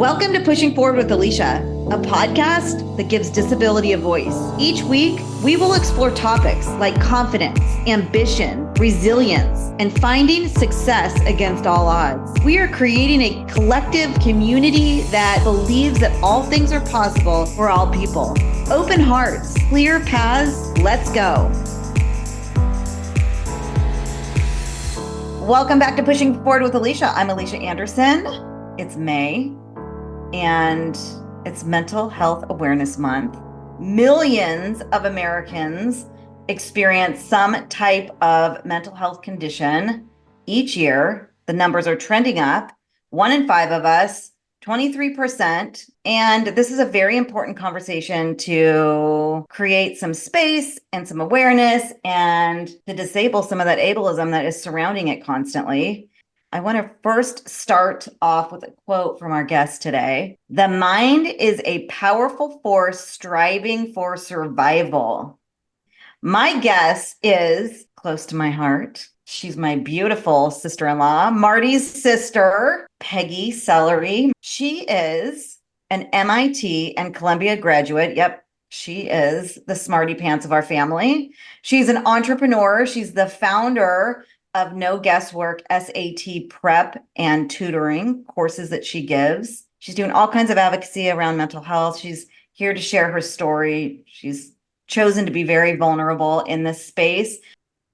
Welcome to Pushing Forward with Alycia, a podcast that gives disability a voice. Each week, we will explore topics like confidence, ambition, resilience, and finding success against all odds. We are creating a collective community that believes that all things are possible for all people. Open hearts, clear paths, let's go. Welcome back to Pushing Forward with Alycia. I'm Alycia Anderson. It's May. And it's Mental Health Awareness Month. Millions of Americans experience some type of mental health condition each year. The numbers are trending up. 1 in 5 of us, 23%. And this is a very important conversation to create some space and some awareness and to disable some of that ableism that is surrounding it constantly. I want to first start off with a quote from our guest today. The mind is a powerful force striving for survival. My guest is close to my heart. She's my beautiful sister-in-law, Marty's sister, Peggy Celery. She is an MIT and Columbia graduate. Yep, she is the smarty pants of our family. She's an entrepreneur. She's the founder of No Guesswork SAT prep and tutoring courses that she gives. She's doing all kinds of advocacy around mental health. She's here to share her story. She's chosen to be very vulnerable in this space.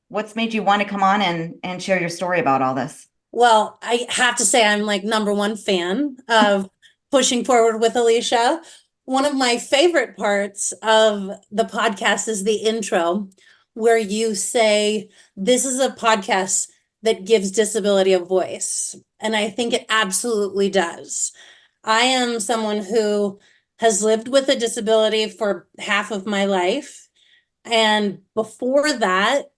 What's made you want to come on and share your story about all this? Well, I have to say I'm like #1 fan of Pushing Forward with Alycia. One of my favorite parts of the podcast is the intro, where you say, this is a podcast that gives disability a voice. And I think it absolutely does. I am someone who has lived with a disability for half of my life. And before that,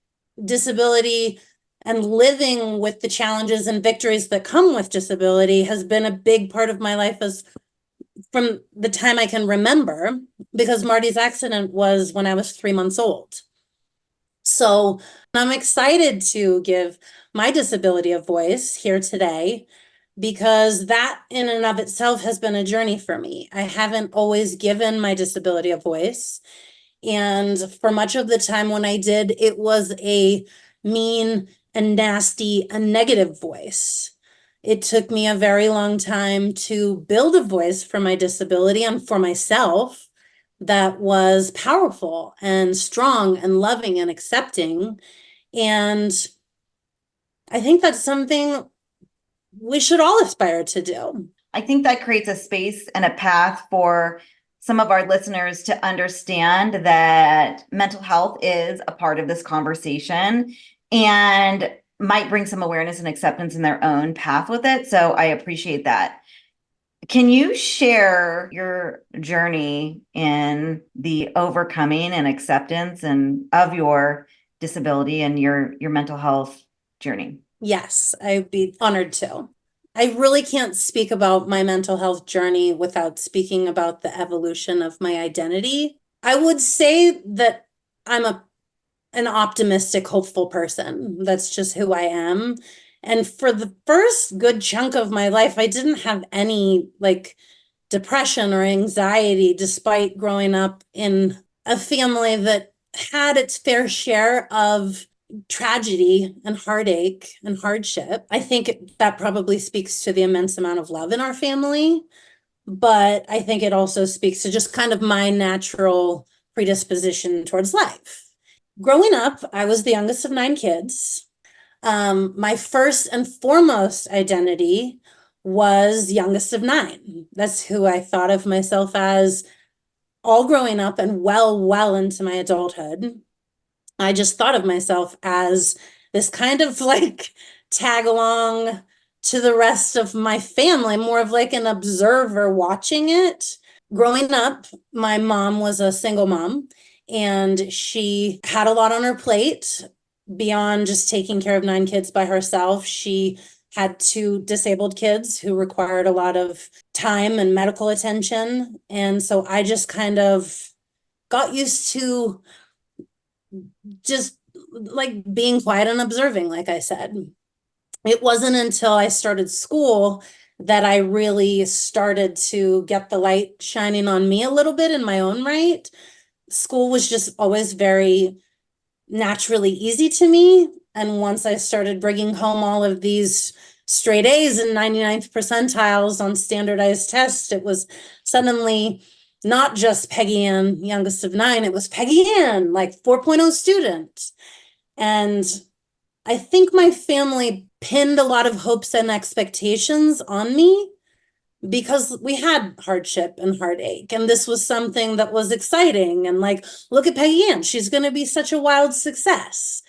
disability and living with the challenges and victories that come with disability has been a big part of my life as from the time I can remember, because Marty's accident was when I was 3 months old. So I'm excited to give my disability a voice here today, because that in and of itself has been a journey for me. I haven't always given my disability a voice. And for much of the time when I did, it was a mean and nasty and negative voice. It took me a very long time to build a voice for my disability and for myself that was powerful and strong and loving and accepting. And I think that's something we should all aspire to do. I think that creates a space and a path for some of our listeners to understand that mental health is a part of this conversation and might bring some awareness and acceptance in their own path with it. So I appreciate that. Can you share your journey in the overcoming and acceptance and of your disability and your mental health journey? Yes, I'd be honored to. I really can't speak about my mental health journey without speaking about the evolution of my identity. I would say that I'm an optimistic, hopeful person. That's just who I am. And for the first good chunk of my life, I didn't have any depression or anxiety, despite growing up in a family that had its fair share of tragedy and heartache and hardship. I think that probably speaks to the immense amount of love in our family. But I think it also speaks to just kind of my natural predisposition towards life. Growing up, I was the youngest of 9 kids. My first and foremost identity was youngest of 9. That's who I thought of myself as all growing up and well into my adulthood. I just thought of myself as this kind of tag along to the rest of my family, more of an observer watching it. Growing up, my mom was a single mom, and she had a lot on her plate. Beyond just taking care of 9 kids by herself, she had 2 disabled kids who required a lot of time and medical attention. And so I just kind of got used to just being quiet and observing, like I said. It wasn't until I started school that I really started to get the light shining on me a little bit in my own right. School was just always very naturally easy to me. And once I started bringing home all of these straight A's and 99th percentiles on standardized tests, it was suddenly not just Peggy Ann, youngest of nine, it was Peggy Ann, like 4.0 student. And I think my family pinned a lot of hopes and expectations on me because we had hardship and heartache. And this was something that was exciting. And like, look at Peggy Ann, she's going to be such a wild success.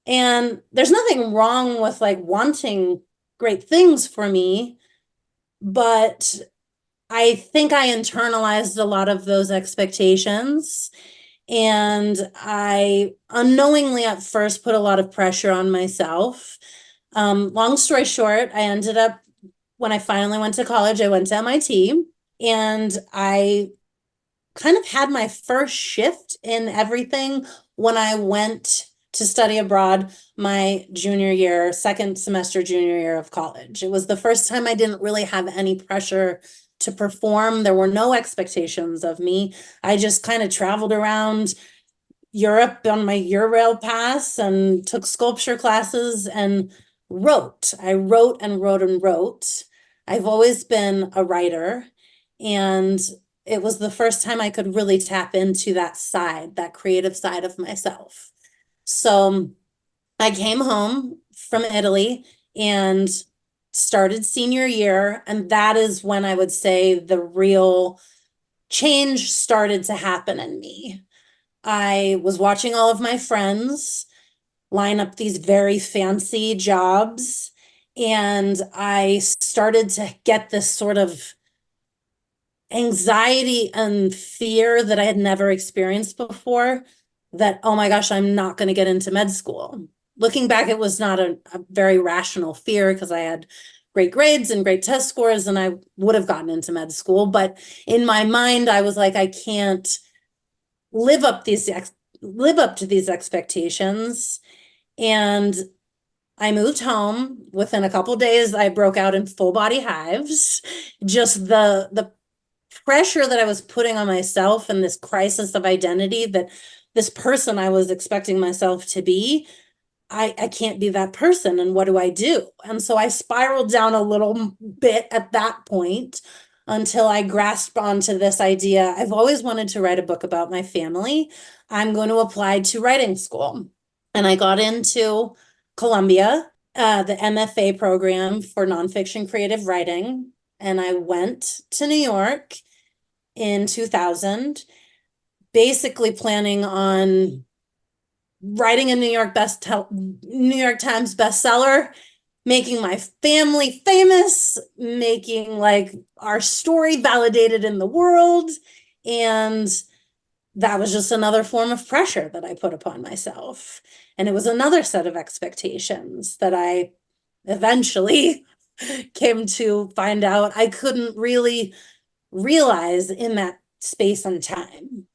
And there's nothing wrong with like wanting great things for me, but I think I internalized a lot of those expectations. And I unknowingly at first put a lot of pressure on myself. Long story short, I ended up, when I finally went to college, I went to MIT and I kind of had my first shift in everything when I went to study abroad my junior year, second semester junior year of college. It was the first time I didn't really have any pressure to perform. There were no expectations of me. I just kind of traveled around Europe on my Eurail pass and took sculpture classes and wrote. I wrote and wrote and wrote. I've always been a writer, and it was the first time I could really tap into that side, that creative side of myself. So I came home from Italy and started senior year, and that is when I would say the real change started to happen in me. I was watching all of my friends line up these very fancy jobs, and I started to get this sort of anxiety and fear that I had never experienced before, that, oh my gosh, I'm not going to get into med school. Looking back, it was not a very rational fear because I had great grades and great test scores and I would have gotten into med school. But in my mind, I was like, I can't live up to these expectations. And I moved home. Within a couple days, I broke out in full body hives. Just the pressure that I was putting on myself and this crisis of identity, that this person I was expecting myself to be, I can't be that person. And what do I do? And so I spiraled down a little bit at that point until I grasped onto this idea. I've always wanted to write a book about my family. I'm going to apply to writing school. And I got into Columbia, the MFA program for nonfiction creative writing. And I went to New York in 2000, basically planning on writing a New York Times bestseller, making my family famous, making like our story validated in the world. And that was just another form of pressure that I put upon myself. And it was another set of expectations that I eventually came to find out I couldn't really realize in that space and time.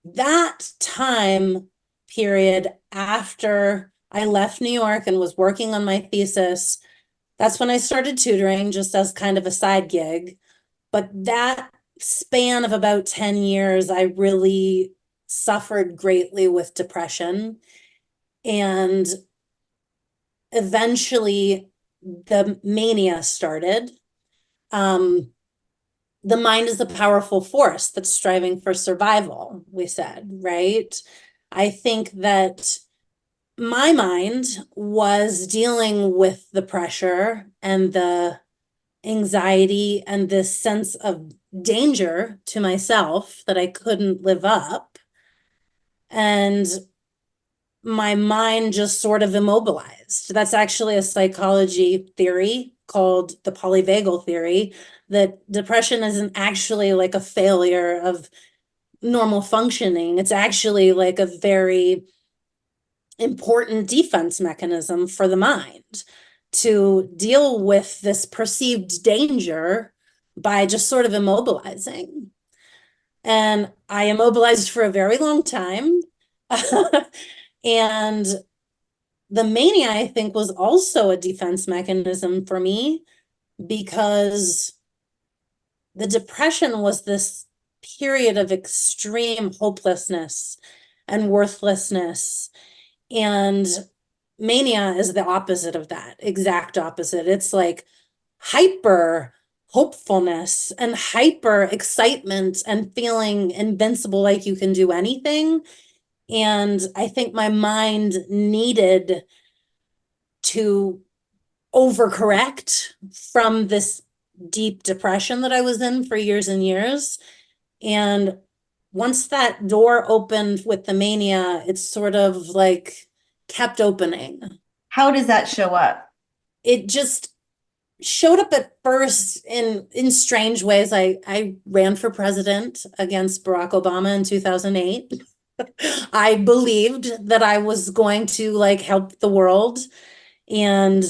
That time period after I left New York and was working on my thesis, that's when I started tutoring just as kind of a side gig. But that span of about 10 years, I really suffered greatly with depression. And eventually the mania started. The mind is a powerful force that's striving for survival, we said, right? I think that my mind was dealing with the pressure and the anxiety and this sense of danger to myself that I couldn't live up. And my mind just sort of immobilized. That's actually a psychology theory called the polyvagal theory, that depression isn't actually like a failure of normal functioning. It's actually like a very important defense mechanism for the mind to deal with this perceived danger by just sort of immobilizing. And I immobilized for a very long time. And the mania, I think, was also a defense mechanism for me because the depression was this period of extreme hopelessness and worthlessness. And mania is the opposite of that, exact opposite. It's like hyper hopefulness and hyper excitement and feeling invincible, like you can do anything. And I think my mind needed to overcorrect from this deep depression that I was in for years and years. And once that door opened with the mania, it's sort of like kept opening. How does that show up? It just showed up at first in strange ways. I ran for president against Barack Obama in 2008. I believed that I was going to like help the world. And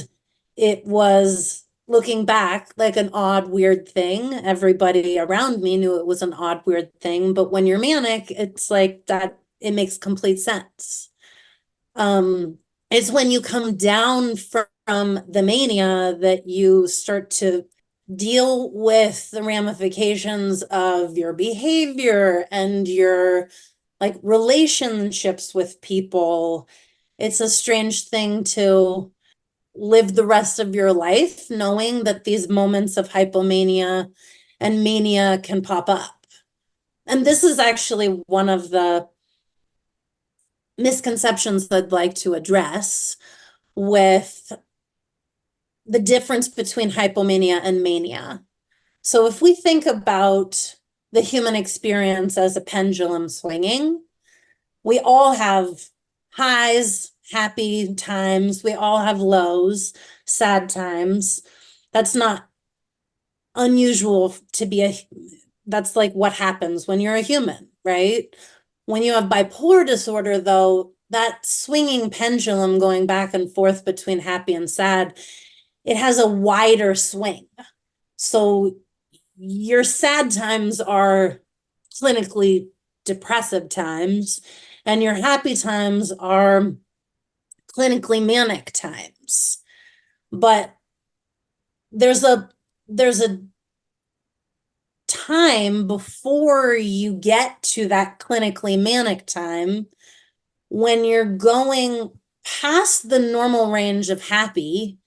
it was, looking back, like an odd, weird thing. Everybody around me knew it was an odd, weird thing. But when you're manic, it's like that, it makes complete sense. It's when you come down from the mania that you start to deal with the ramifications of your behavior and your like relationships with people. It's a strange thing to live the rest of your life knowing that these moments of hypomania and mania can pop up. And this is actually one of the misconceptions I'd like to address with the difference between hypomania and mania. So if we think about the human experience as a pendulum swinging, we all have highs, happy times. We all have lows, sad times. That's not unusual to be that's like what happens when you're a human, right? When you have bipolar disorder, though, that swinging pendulum going back and forth between happy and sad, it has a wider swing. So your sad times are clinically depressive times, and your happy times are clinically manic times. But there's a time before you get to that clinically manic time when you're going past the normal range of happy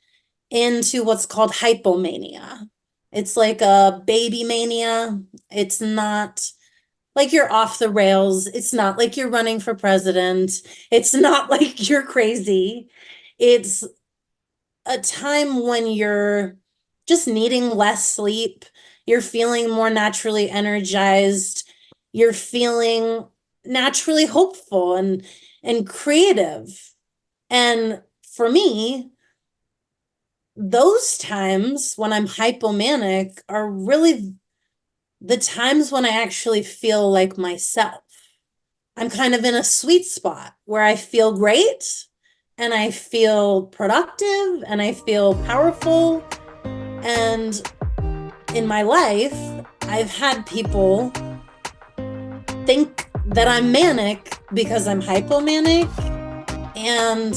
into what's called hypomania. It's like a baby mania. It's not like you're off the rails. It's not like you're running for president. It's not like you're crazy. It's a time when you're just needing less sleep. You're feeling more naturally energized. You're feeling naturally hopeful and creative. And for me, those times when I'm hypomanic are really the times when I actually feel like myself. I'm kind of in a sweet spot where I feel great and I feel productive and I feel powerful. And in my life, I've had people think that I'm manic because I'm hypomanic. And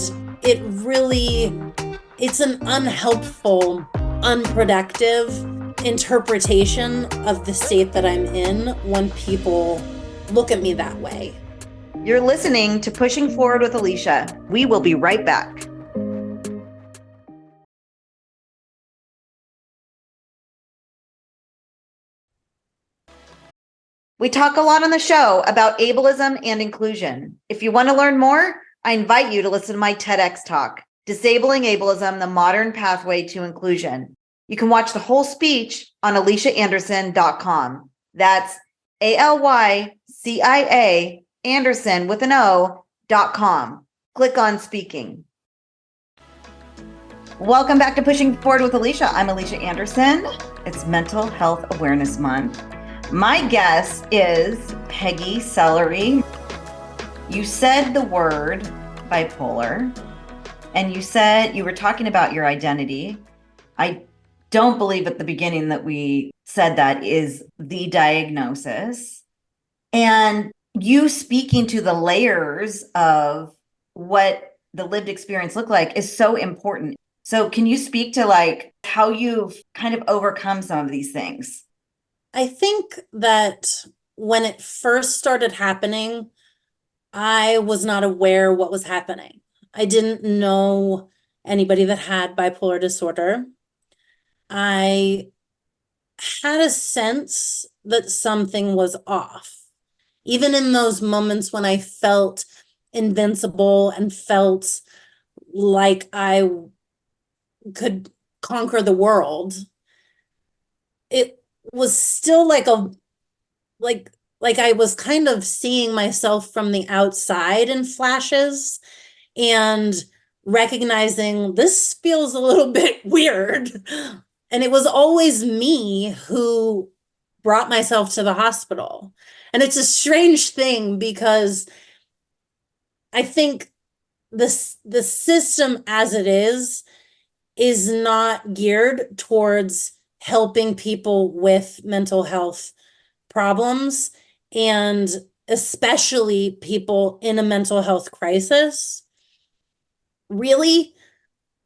it's an unhelpful, unproductive interpretation of the state that I'm in when people look at me that way. You're listening to Pushing Forward with Alycia. We will be right back. We talk a lot on the show about ableism and inclusion. If you want to learn more, I invite you to listen to my TEDx talk, Disabling Ableism, the Modern Pathway to Inclusion. You can watch the whole speech on AlyciaAnderson.com. That's ALYCIA Anderson with an O.com. Click on speaking. Welcome back to Pushing Forward with Alycia. I'm Alycia Anderson. It's Mental Health Awareness Month. My guest is Peggy Celery. You said the word bipolar, and you said you were talking about your identity. I don't believe at the beginning that we said that is the diagnosis. And you speaking to the layers of what the lived experience looked like is so important. So can you speak to like how you've kind of overcome some of these things? I think that when it first started happening, I was not aware what was happening. I didn't know anybody that had bipolar disorder. I had a sense that something was off. Even in those moments when I felt invincible and felt like I could conquer the world, it was still like like I was kind of seeing myself from the outside in flashes and recognizing this feels a little bit weird. And it was always me who brought myself to the hospital. And it's a strange thing because I think the system as it is not geared towards helping people with mental health problems, and especially people in a mental health crisis. Really,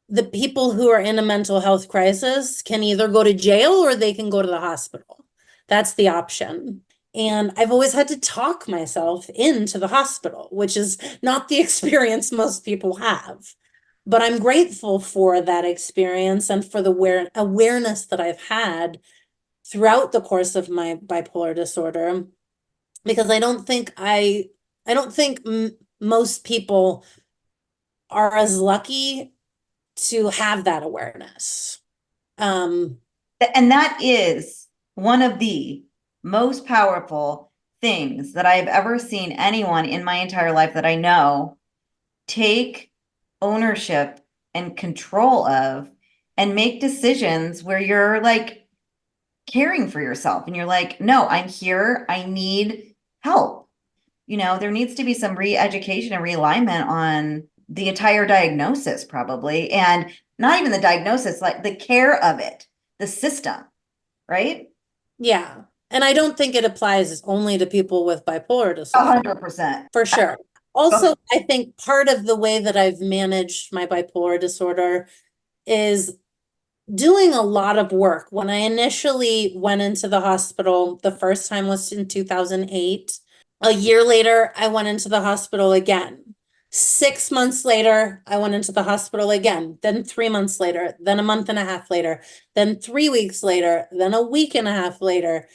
the people who are in a mental health crisis can either go to jail or they can go to the hospital. That's the option. And I've always had to talk myself into the hospital, which is not the experience most people have. But I'm grateful for that experience and for the awareness that I've had throughout the course of my bipolar disorder, because I don't think most people are as lucky to have that awareness. Um, And that is one of the most powerful things that I have ever seen anyone in my entire life that I know take ownership and control of and make decisions where you're like caring for yourself and you're like, no, I'm here. I need help. There needs to be some re-education and realignment on the entire diagnosis, probably. And not even the diagnosis, like the care of it, the system, right? yeah. And I don't think it applies only to people with bipolar disorder, 100%. for sure. Also, I think part of the way that I've managed my bipolar disorder is doing a lot of work. When I initially went into the hospital, the first time was in 2008. A year later, I went into the hospital again. 6 months later, I went into the hospital again. Then 3 months later, then a month and a half later, then 3 weeks later, then a week and a half later,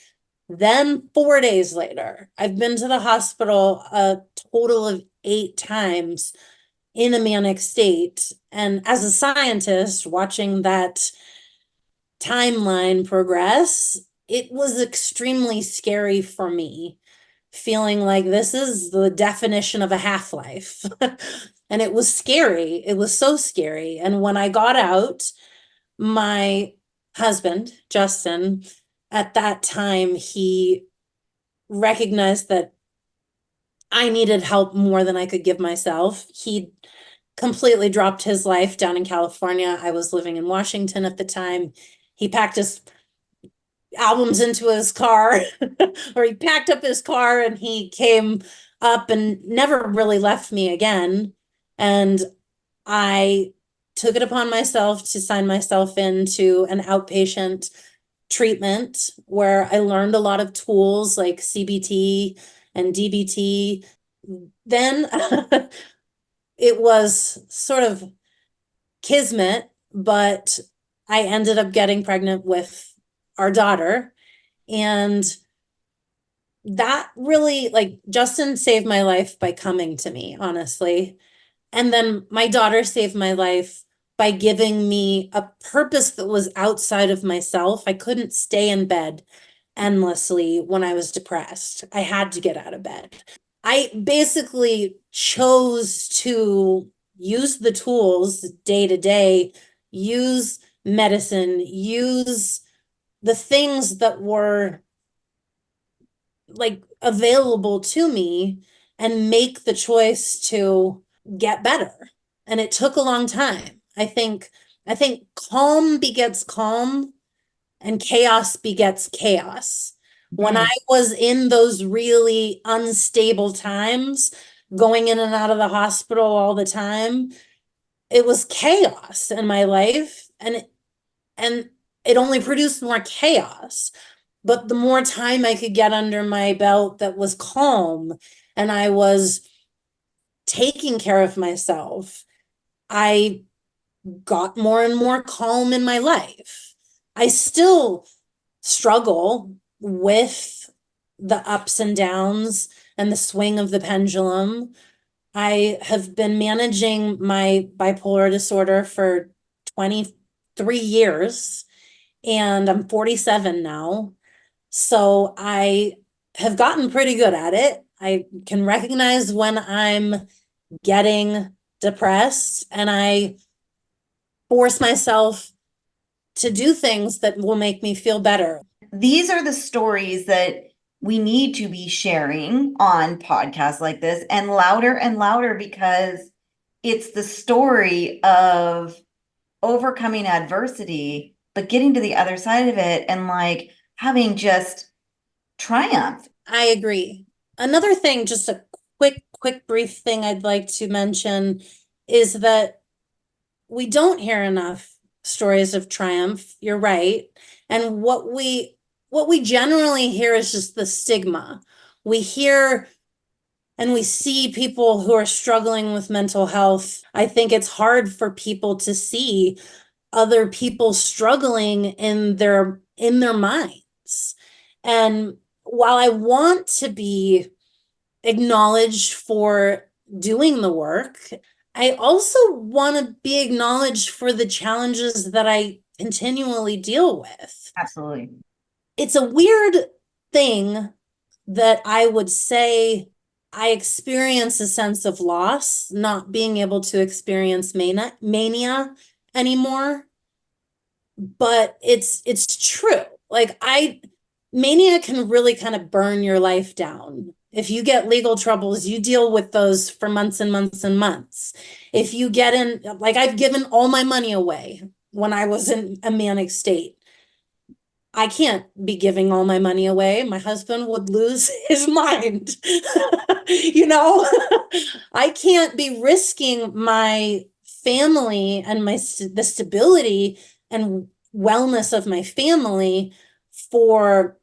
then 4 days later. I've been to the hospital a total of 8 times in a manic state. And as a scientist, watching that timeline progress, it was extremely scary for me, feeling like this is the definition of a half-life. And it was scary. It was so scary. And when I got out, my husband, Justin, at that time, he recognized that I needed help more than I could give myself. He completely dropped his life down in California. I was living in Washington at the time. He packed his albums into his car, or he packed up his car and he came up and never really left me again. And I took it upon myself to sign myself into an outpatient treatment where I learned a lot of tools like CBT and DBT. Then it was sort of kismet, but I ended up getting pregnant with our daughter. And that really, like, Justin saved my life by coming to me, honestly. And then my daughter saved my life by giving me a purpose that was outside of myself. I couldn't stay in bed endlessly when I was depressed. I had to get out of bed. I basically chose to use the tools day to day, use medicine, use the things that were like available to me, and make the choice to get better. And it took a long time. I think calm begets calm and chaos begets chaos. When I Mhm. was in those really unstable times, going in and out of the hospital all the time, it was chaos in my life, and it only produced more chaos. But the more time I could get under my belt that was calm and I was taking care of myself, I got more and more calm in my life. I still struggle with the ups and downs and the swing of the pendulum. I have been managing my bipolar disorder for 23 years, and I'm 47 now. So I have gotten pretty good at it. I can recognize when I'm getting depressed, and I force myself to do things that will make me feel better. These are the stories that we need to be sharing on podcasts like this, and louder, because it's the story of overcoming adversity, but getting to the other side of it and like having just triumph. I agree. Another thing, just a quick, brief thing I'd like to mention is that we don't hear enough stories of triumph. You're right. And what we generally hear is just the stigma. We hear and we see people who are struggling with mental health. I think it's hard for people to see other people struggling in their minds. And while I want to be acknowledged for doing the work, I also want to be acknowledged for the challenges that I continually deal with. Absolutely. It's a weird thing that I would say I experience a sense of loss, not being able to experience mania anymore. But it's true. Like mania can really kind of burn your life down. If you get legal troubles, you deal with those for months and months and months. If you get in, like I've given all my money away when I was in a manic state. I can't be giving all my money away. My husband would lose his mind. You know, I can't be risking my family and the stability and wellness of my family for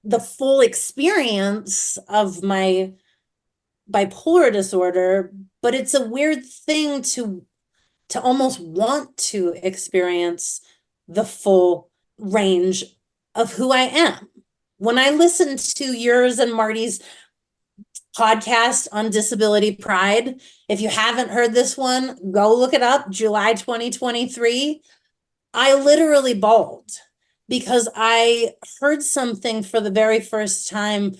the full experience of my bipolar disorder. But it's a weird thing to almost want to experience the full range of who I am. When I listened to yours and Marty's podcast on disability pride, if you haven't heard this one, go look it up, July 2023. I literally bawled because I heard something for the very first time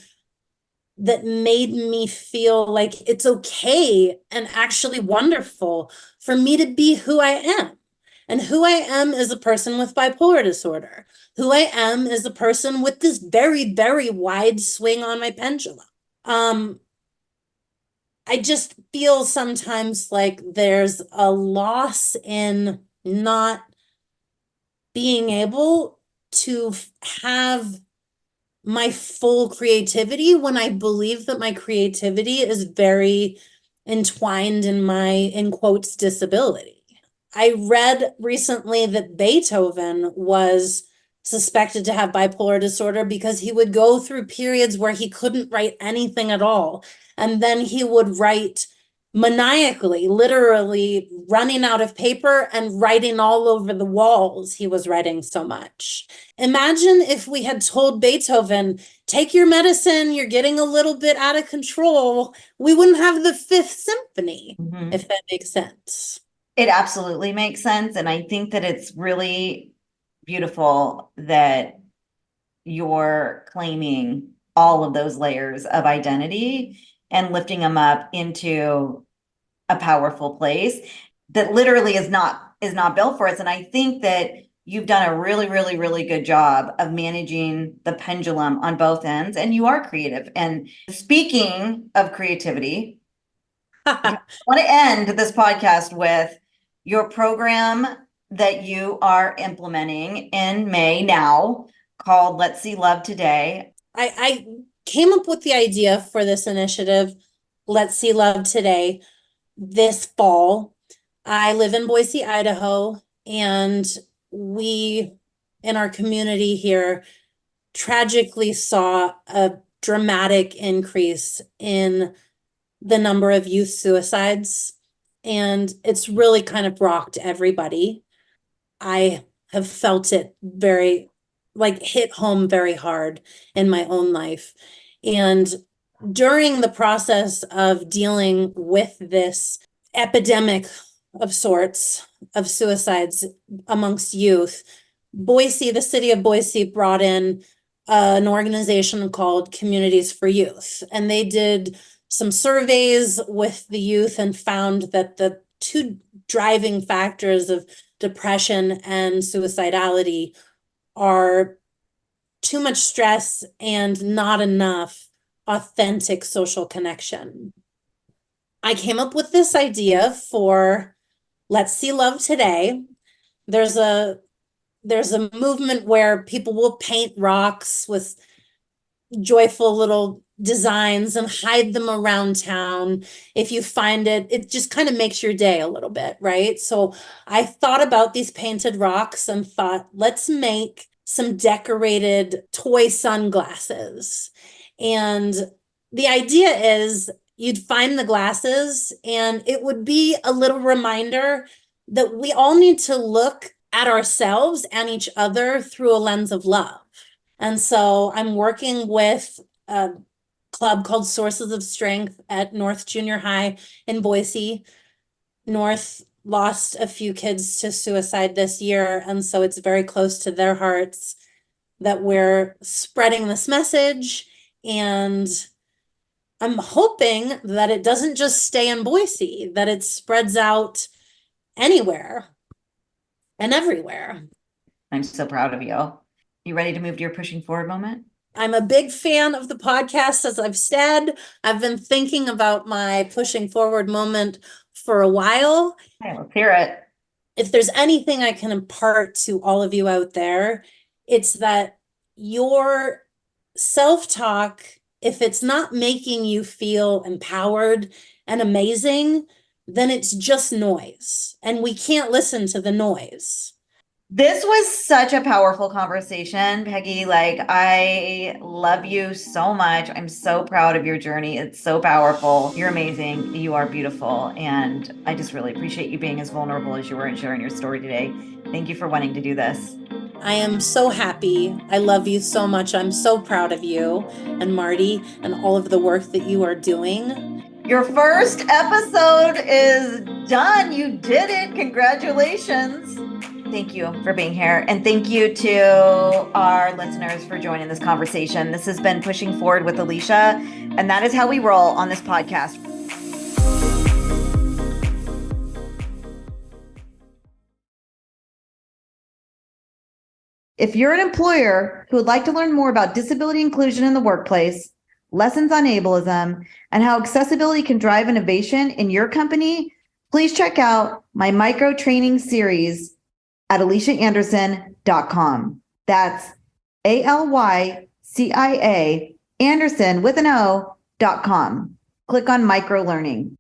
that made me feel like it's okay and actually wonderful for me to be who I am. And who I am is a person with bipolar disorder. Who I am is a person with this very, very wide swing on my pendulum. I just feel sometimes like there's a loss in not being able to have my full creativity when I believe that my creativity is very entwined in my, in quotes, disability. I read recently that Beethoven was suspected to have bipolar disorder because he would go through periods where he couldn't write anything at all. And then he would write maniacally, literally running out of paper and writing all over the walls. He was writing so much. Imagine if we had told Beethoven, take your medicine, you're getting a little bit out of control. We wouldn't have the Fifth Symphony, if that makes sense. It absolutely makes sense. And I think that it's really beautiful that you're claiming all of those layers of identity and lifting them up into a powerful place that literally is not built for us. And I think that you've done a really, really, really good job of managing the pendulum on both ends, and you are creative. And speaking of creativity, I want to end this podcast with your program that you are implementing in May now, called Let's See Love Today. I came up with the idea for this initiative, Let's See Love Today, this fall. I live in Boise, Idaho, and we, in our community here, tragically saw a dramatic increase in the number of youth suicides, and it's really kind of rocked everybody. I have felt it very, like, hit home very hard in my own life. And during the process of dealing with this epidemic of sorts of suicides amongst youth, Boise, the city of Boise, brought in an organization called Communities for Youth, and they did some surveys with the youth and found that the two driving factors of depression and suicidality are too much stress and not enough authentic social connection. I came up with this idea for Let's See Love Today. There's a movement where people will paint rocks with joyful little designs and hide them around town. If you find it, it just kind of makes your day a little bit, right? So I thought about these painted rocks and thought, let's make some decorated toy sunglasses. And the idea is you'd find the glasses and it would be a little reminder that we all need to look at ourselves and each other through a lens of love. And so I'm working with a club called Sources of Strength at North Junior High in Boise. North lost a few kids to suicide this year, and so it's very close to their hearts that we're spreading this message. And I'm hoping that it doesn't just stay in Boise, that it spreads out anywhere and everywhere. I'm so proud of you. You ready to move to your pushing forward moment? I'm a big fan of the podcast, as I've said. I've been thinking about my pushing forward moment for a while. Okay, let's hear it. If there's anything I can impart to all of you out there, it's that your self-talk, if it's not making you feel empowered and amazing, then it's just noise, and we can't listen to the noise. This was such a powerful conversation, Peggy. Like, I love you so much. I'm so proud of your journey. It's so powerful. You're amazing. You are beautiful. And I just really appreciate you being as vulnerable as you were and sharing your story today. Thank you for wanting to do this. I am so happy. I love you so much. I'm so proud of you and Marty and all of the work that you are doing. Your first episode is done. You did it. Congratulations. Thank you for being here. And thank you to our listeners for joining this conversation. This has been Pushing Forward with Alycia, and that is how we roll on this podcast. If you're an employer who would like to learn more about disability inclusion in the workplace, lessons on ableism, and how accessibility can drive innovation in your company, please check out my micro training series at AlyciaAnderson.com. That's ALYCIA Anderson with an O.com. Click on micro learning.